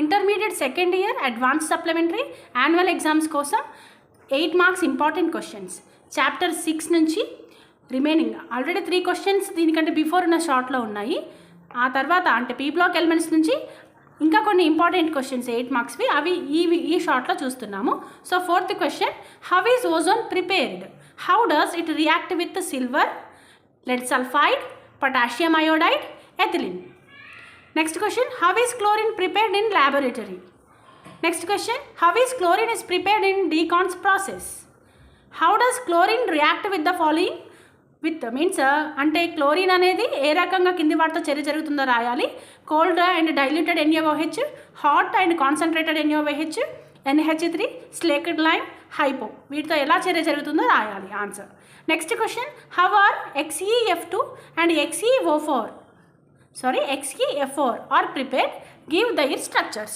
Intermediate second year advance supplementary annual exams కోసం 8 marks important questions chapter 6 నుంచి remaining already 3 questions దీనికంటే before ఉన్న షార్ట్లో ఉన్నాయి. ఆ తర్వాత అంటే పీ బ్లాక్ ఎలిమెంట్స్ నుంచి ఇంకా కొన్ని ఇంపార్టెంట్ క్వశ్చన్స్ 8 మార్క్స్వి అవి ఈ షార్ట్లో చూస్తున్నాము. So 4th question, how is ozone prepared? How does it react with silver, lead sulfide, potassium iodide, ethylene. Next question, how is chlorine prepared in laboratory? Next question, how is chlorine is prepared in Deacon's process? How does chlorine react with the following? With means అంటే chlorine అనేది ఏ రకంగా కింది వాటితో చర్య జరుగుతుందో రాయాలి. Cold and diluted NaOH, hot and concentrated NaOH, NH3, slaked lime, hypo వీటితో ఎలా చర్య జరుగుతుందో రాయాలి answer. Next question, how are XeF2 and XeO4 are prepared? Give their structures.